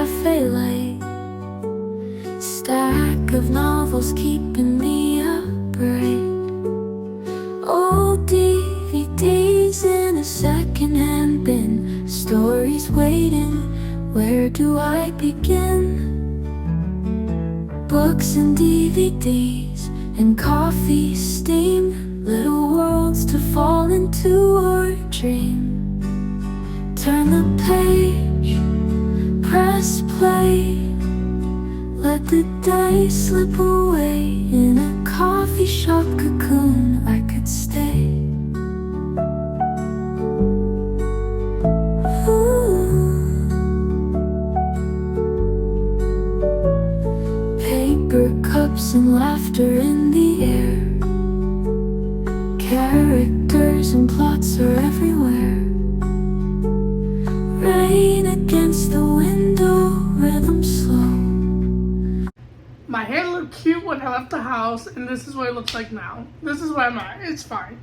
cafe light. Stack of novels keeping me up bright. Old DVDs in a secondhand bin. Stories waiting, where do I begin? Books and DVDs and coffee steam. Little worlds to fall into or dream. Turn the page, press play. Let the day slip away. In a coffee shop cocoon I could stay. Ooh. Paper cups and laughter in the air. Characters and plots are everywhere. Rain against the window, rhythm slow. My hair looked cute when I left the house, and this is what it looks like now. This is where I'm at. It's fine.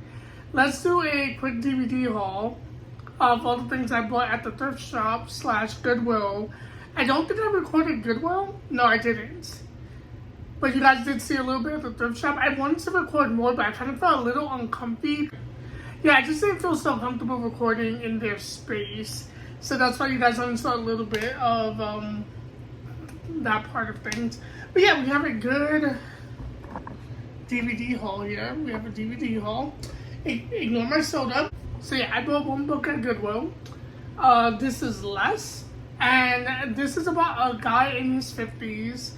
Let's do a quick DVD haul of all the things I bought at the thrift shop / Goodwill. I don't think I recorded Goodwill. No, I didn't. But you guys did see a little bit of the thrift shop. I wanted to record more, but I kind of felt a little uncomfy. Yeah, I just didn't feel so comfortable recording in their space. So that's why you guys only saw a little bit of that part of things. But yeah, we have a good DVD haul here. We have a DVD haul. Ignore my soda. So yeah, I bought one book at Goodwill. This is Less. And this is about a guy in his 50s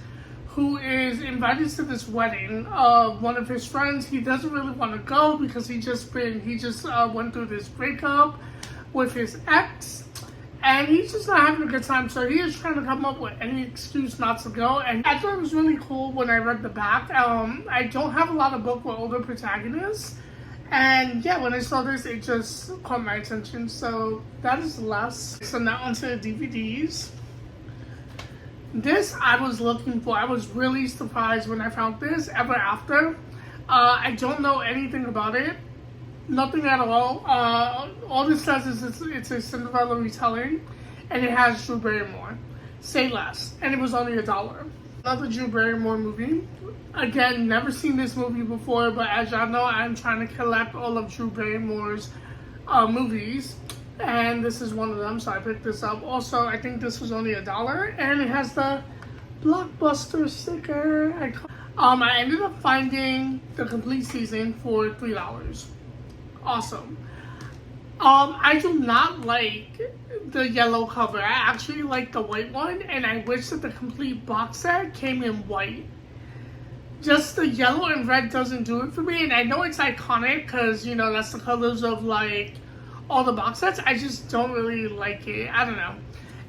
who is invited to this wedding of one of his friends. He doesn't really want to go because he just went through this breakup with his ex. And he's just not having a good time, so he is trying to come up with any excuse not to go. And I thought it was really cool when I read the back. I don't have a lot of books with older protagonists. And yeah, when I saw this, it just caught my attention. So that is Less. So now onto the DVDs. This I was looking for. I was really surprised when I found this, Ever After. I don't know anything about it. Nothing at all. All this says is it's a Cinderella retelling, and it has Drew Barrymore. Say less. And it was only $1. Another Drew Barrymore movie. Again, never seen this movie before, but as y'all know, I'm trying to collect all of Drew Barrymore's movies, and this is one of them, so I picked this up. Also, I think this was only $1, and it has the Blockbuster sticker. I ended up finding the complete season for $3. Awesome. I do not like the yellow cover. I actually like the white one, and I wish that the complete box set came in white. Just the yellow and red doesn't do it for me, and I know it's iconic because, you know, that's the colors of, like, all the box sets. I just don't really like it. I don't know.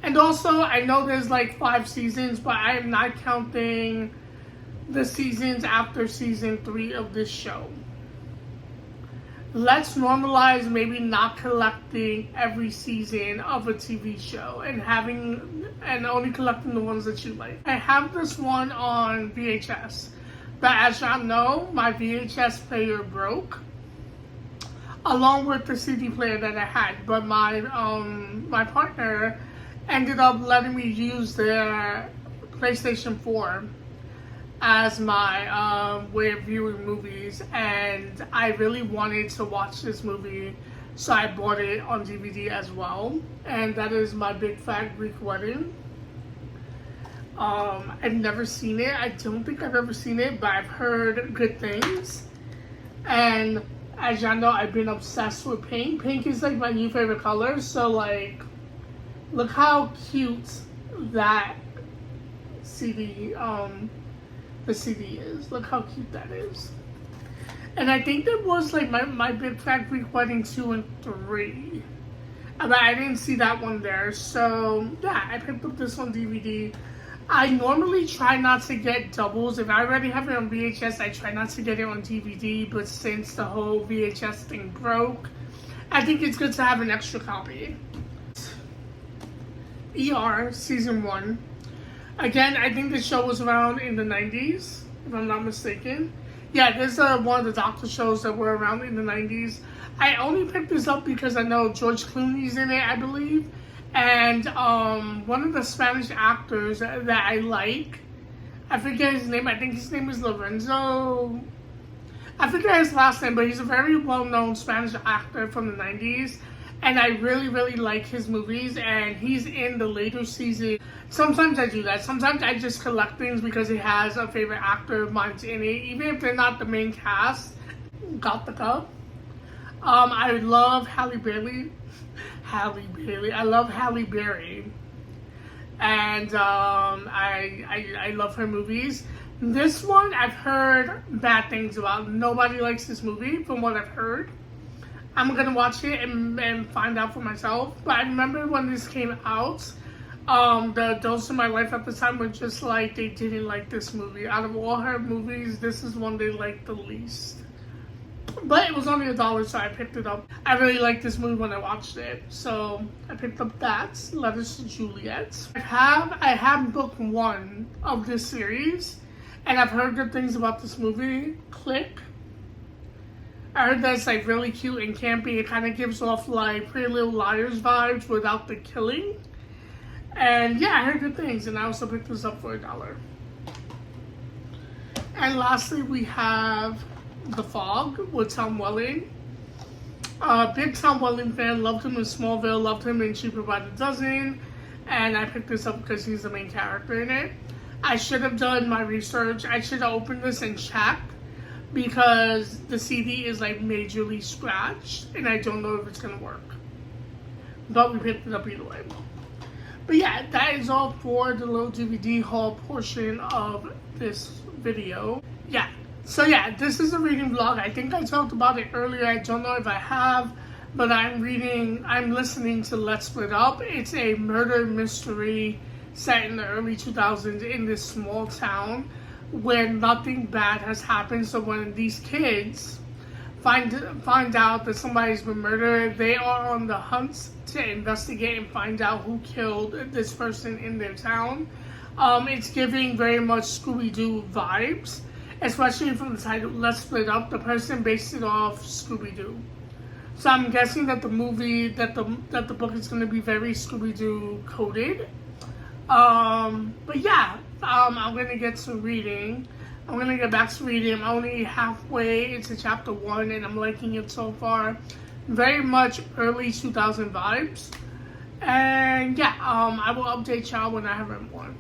And also, I know there's, like, 5 seasons, but I am not counting the seasons after season 3 of this show. Let's normalize maybe not collecting every season of a TV show and only collecting the ones that you like. I have this one on VHS, but as y'all know, my VHS player broke, along with the CD player that I had. But my partner ended up letting me use their PlayStation 4 as my way of viewing movies, and I really wanted to watch this movie, so I bought it on DVD as well, and that is My Big Fat Greek Wedding. I've never seen it. I don't think I've ever seen it, but I've heard good things, and as y'all know, I've been obsessed with pink. Pink is like my new favorite color, so like, look how cute that CD the CD is. Look how cute that is. And I think that was like my Big Fat Greek Wedding 2 and 3. But I didn't see that one there. So yeah, I picked up this on DVD. I normally try not to get doubles. If I already have it on VHS, I try not to get it on DVD. But since the whole VHS thing broke, I think it's good to have an extra copy. ER Season 1. Again, I think this show was around in the 90s, if I'm not mistaken. Yeah, this is one of the doctor shows that were around in the 90s. I only picked this up because I know George Clooney's in it, I believe. And one of the Spanish actors that I like, I forget his name. I think his name is Lorenzo. I forget his last name, but he's a very well-known Spanish actor from the 90s. And I really, really like his movies. And he's in the later season. Sometimes I do that. Sometimes I just collect things because it has a favorite actor of mine's in it. Even if they're not the main cast. Got the cup. I love Halle Bailey. I love Halle Berry. And I love her movies. This one I've heard bad things about. Nobody likes this movie from what I've heard. I'm gonna watch it and find out for myself. But I remember when this came out, the adults in my life at the time were just like, they didn't like this movie. Out of all her movies, this is one they liked the least. But it was only $1, so I picked it up. I really liked this movie when I watched it, so I picked up that, Letters to Juliet. I have book 1 of this series, and I've heard good things about this movie, Click. I heard that it's like really cute and campy. It kind of gives off like Pretty Little Liars vibes without the killing. And yeah, I heard good things, and I also picked this up for $1. And lastly, we have The Fog with Tom Welling. Big Tom Welling fan, loved him in Smallville, loved him in She Provided a Dozen, and I picked this up because he's the main character in it. I should have done my research. I should have opened this and checked because the CD is like majorly scratched and I don't know if it's gonna work. But we picked it up either way. But yeah, that is all for the little DVD haul portion of this video. Yeah. So yeah, this is a reading vlog. I think I talked about it earlier. I don't know if I have, but I'm listening to Let's Split Up. It's a murder mystery set in the early 2000s in this small town where nothing bad has happened. So when these kids find out that somebody's been murdered, they are on the hunt to investigate and find out who killed this person in their town. It's giving very much Scooby-Doo vibes. Especially from the title, Let's Split Up. The person based it off Scooby-Doo. So I'm guessing that the book is going to be very Scooby-Doo coded. But yeah, I'm going to get to reading. I'm going to get back to reading. I'm only halfway into chapter 1 and I'm liking it so far. Very much early 2000 vibes. And yeah, I will update y'all when I have read more.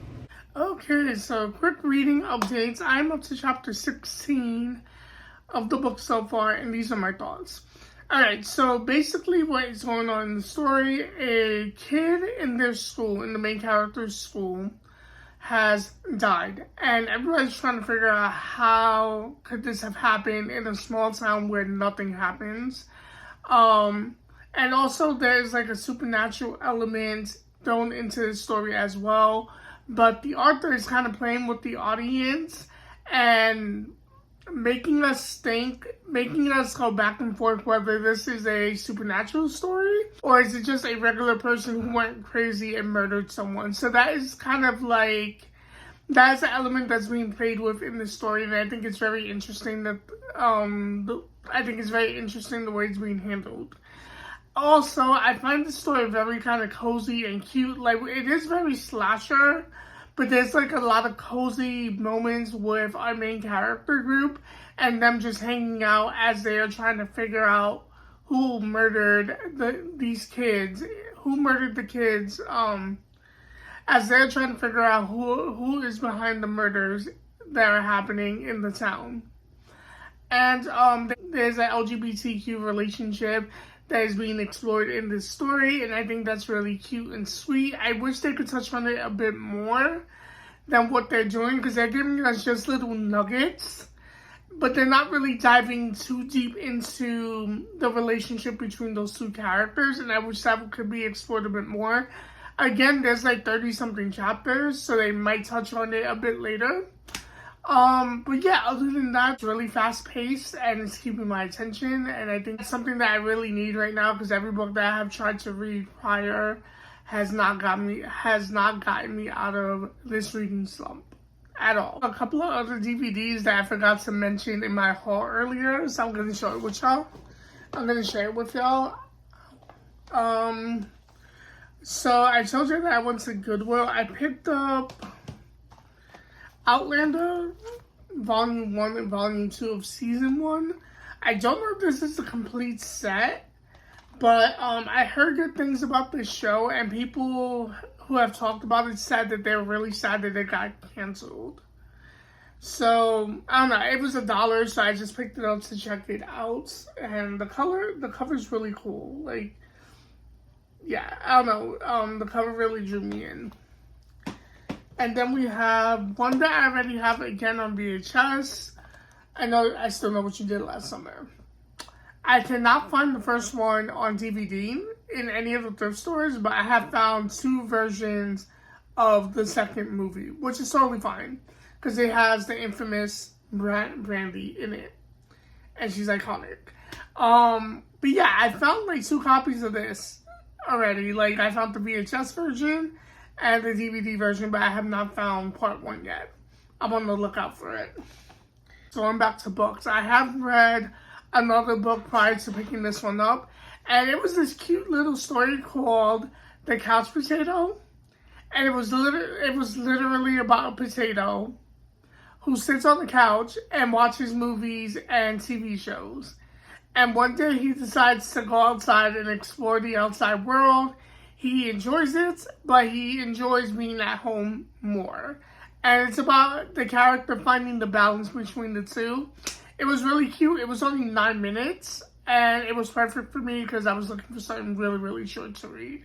Okay, so quick reading updates. I'm up to chapter 16 of the book so far, and these are my thoughts. Alright, so basically what is going on in the story, a kid in their school, in the main character's school, has died. And everybody's trying to figure out how could this have happened in a small town where nothing happens. And also there's like a supernatural element thrown into the story as well. But the author is kind of playing with the audience and making us go back and forth whether this is a supernatural story or is it just a regular person who went crazy and murdered someone. So that is kind of like, that's the element that's being played with in the story, and I think it's very interesting that, the way it's being handled. Also, I find the story very kind of cozy and cute. Like, it is very slasher, but there's like a lot of cozy moments with our main character group and them just hanging out as they are trying to figure out who murdered the kids, as they're trying to figure out who is behind the murders that are happening in the town. And there's an LGBTQ relationship that is being explored in this story, and I think that's really cute and sweet. I wish they could touch on it a bit more than what they're doing, because they're giving us just little nuggets, but they're not really diving too deep into the relationship between those two characters, and I wish that could be explored a bit more. Again, there's like 30-something chapters, so they might touch on it a bit later. But yeah, other than that, it's really fast-paced and it's keeping my attention, and I think it's something that I really need right now because every book that I have tried to read prior has not gotten me out of this reading slump at all. A couple of other DVDs that I forgot to mention in my haul earlier, so I'm going to share it with y'all. So I told you that I went to Goodwill. I picked up Outlander Volume 1 and Volume 2 of Season 1. I don't know if this is the complete set, but I heard good things about this show, and people who have talked about it said that they're really sad that it got canceled. So, I don't know, it was $1, so I just picked it up to check it out, and the cover's really cool. Like, yeah, I don't know, the cover really drew me in. And then we have one that I already have again on VHS. I still know what you did last summer. I cannot find the first one on DVD in any of the thrift stores, but I have found 2 versions of the second movie, which is totally fine, because it has the infamous Brandy in it, and she's iconic. But yeah, I found like 2 copies of this already. Like, I found the VHS version and the DVD version, but I have not found part 1 yet. I'm on the lookout for it. So I'm back to books. I have read another book prior to picking this one up, and it was this cute little story called The Couch Potato, and it was literally about a potato who sits on the couch and watches movies and TV shows. And one day he decides to go outside and explore the outside world. He enjoys it, but he enjoys being at home more. And it's about the character finding the balance between the two. It was really cute. It was only 9 minutes, and it was perfect for me because I was looking for something really, really short to read.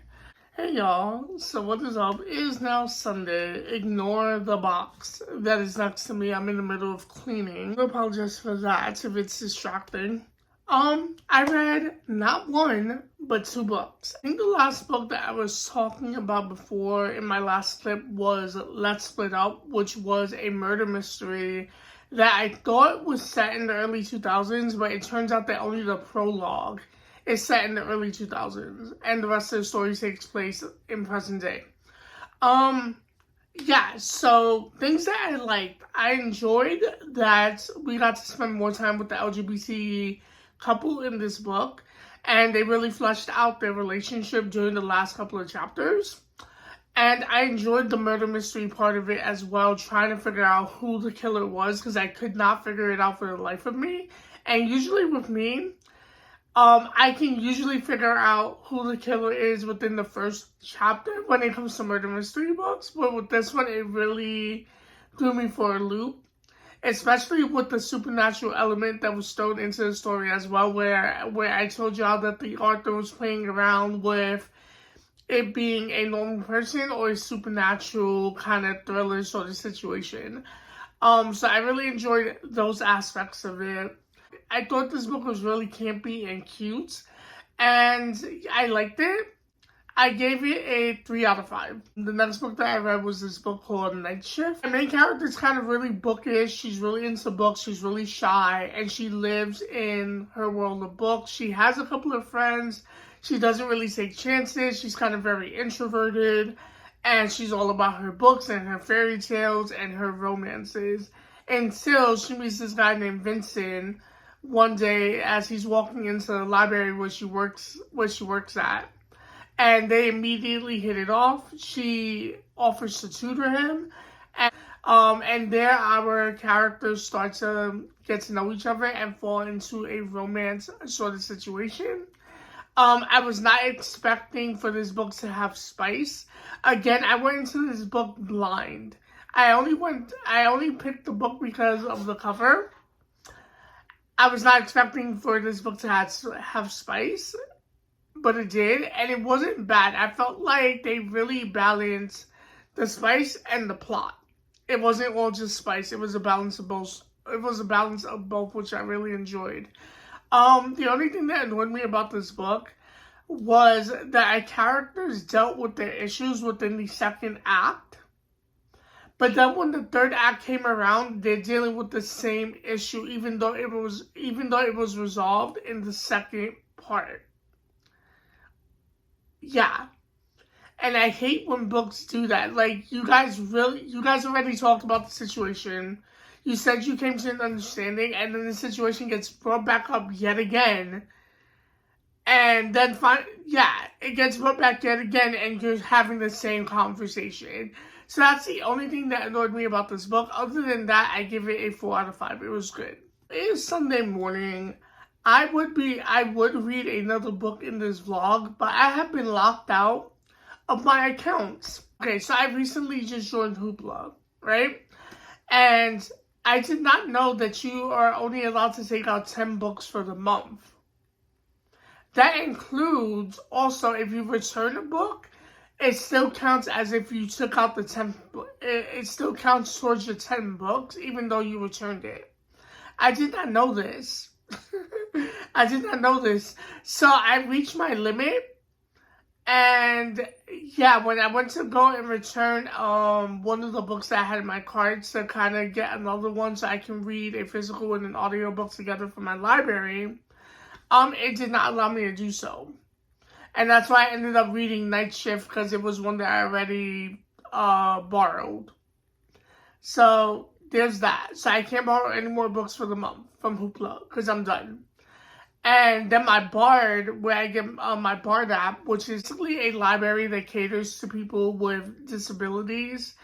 Hey y'all, so what is up? It is now Sunday. Ignore the box that is next to me. I'm in the middle of cleaning. I apologize for that if it's distracting. I read not 1, but 2 books. I think the last book that I was talking about before in my last clip was Let's Split Up, which was a murder mystery that I thought was set in the early 2000s, but it turns out that only the prologue is set in the early 2000s, and the rest of the story takes place in present day. Yeah, so things that I liked. I enjoyed that we got to spend more time with the LGBT couple in this book, and they really fleshed out their relationship during the last couple of chapters. And I enjoyed the murder mystery part of it as well, trying to figure out who the killer was, because I could not figure it out for the life of me. And usually with me, I can usually figure out who the killer is within the first chapter when it comes to murder mystery books, but with this one, it really threw me for a loop. Especially with the supernatural element that was thrown into the story as well, where I told y'all that the author was playing around with it being a normal person or a supernatural kind of thriller sort of situation. So I really enjoyed those aspects of it. I thought this book was really campy and cute, and I liked it. I gave it a 3 out of 5. The next book that I read was this book called Night Shift. The main character is kind of really bookish. She's really into books. She's really shy, and she lives in her world of books. She has a couple of friends. She doesn't really take chances. She's kind of very introverted, and she's all about her books and her fairy tales and her romances, until she meets this guy named Vincent one day as he's walking into the library where she works at. And they immediately hit it off. She offers to tutor him. And there our characters start to get to know each other and fall into a romance sort of situation. I was not expecting for this book to have spice. Again, I went into this book blind. I only picked the book because of the cover. I was not expecting for this book to have spice. But it did, and it wasn't bad. I felt like they really balanced the spice and the plot. It wasn't all just spice. It was a balance of both. Which I really enjoyed. The only thing that annoyed me about this book was that our characters dealt with their issues within the second act. But then when the third act came around, they're dealing with the same issue, even though it was resolved in the second part. Yeah. And I hate when books do that. Like, you guys already talked about the situation. You said you came to an understanding, and then the situation gets brought back up yet again. And then, it gets put back yet again, and you're having the same conversation. So that's the only thing that annoyed me about this book. Other than that, I give it a 4 out of 5. It was good. It is Sunday morning. I would read another book in this vlog, but I have been locked out of my accounts. Okay, so I recently just joined Hoopla, right? And I did not know that you are only allowed to take out 10 books for the month. That includes also if you return a book, it still counts as if you took out the 10. It still counts towards your 10 books, even though you returned it. I did not know this. I did not know this. So I reached my limit. And yeah, when I went to go and return one of the books that I had in my cart to kind of get another one so I can read a physical and an audio book together from my library, it did not allow me to do so. And that's why I ended up reading Night Shift, because it was one that I already borrowed. So there's that. So I can't borrow any more books for the month from Hoopla because I'm done. And then my Bard, where I get my Bard app, which is basically a library that caters to people with disabilities.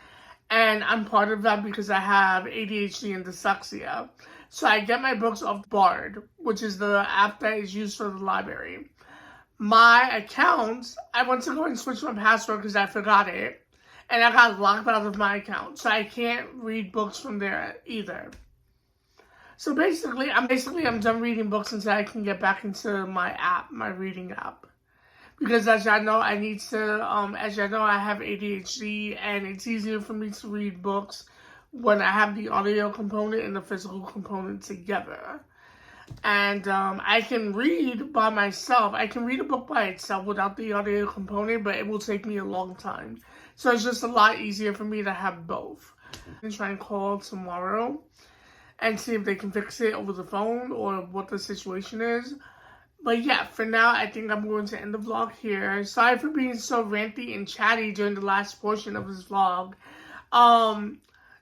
And I'm part of that because I have ADHD and dyslexia. So I get my books off Bard, which is the app that is used for the library. My account, I went to go and switch my password because I forgot it. And I got locked out of my account. So I can't read books from there either. So basically, I'm done reading books until I can get back into my app, my reading app. Because as y'all know, I have ADHD, and it's easier for me to read books when I have the audio component and the physical component together. And I can read by myself. I can read a book by itself without the audio component, but it will take me a long time. So it's just a lot easier for me to have both. I'm going to try and call tomorrow and see if they can fix it over the phone or what the situation is. But yeah, for now, I think I'm going to end the vlog here. Sorry for being so ranty and chatty during the last portion of this vlog.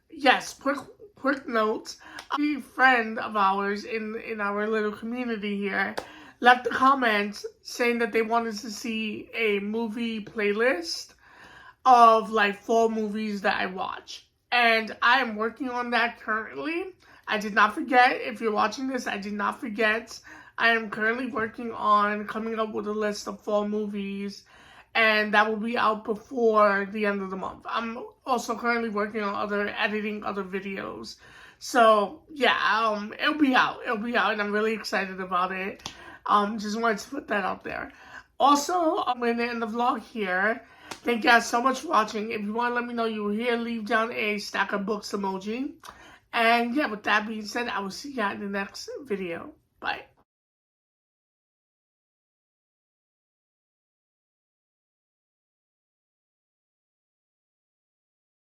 Yes, quick note. A friend of ours in our little community here left a comment saying that they wanted to see a movie playlist of like 4 movies that I watch. And I am working on that currently. I did not forget. If you're watching this, I did not forget. I am currently working on coming up with a list of 4 movies, and that will be out before the end of the month. I'm also currently working on editing other videos. So yeah, it'll be out, and I'm really excited about it. Just wanted to put that out there. Also, I'm going to end the vlog here. Thank you guys so much for watching. If you want to let me know you were here, leave down a stack of books emoji. And yeah, with that being said, I will see you in the next video. Bye.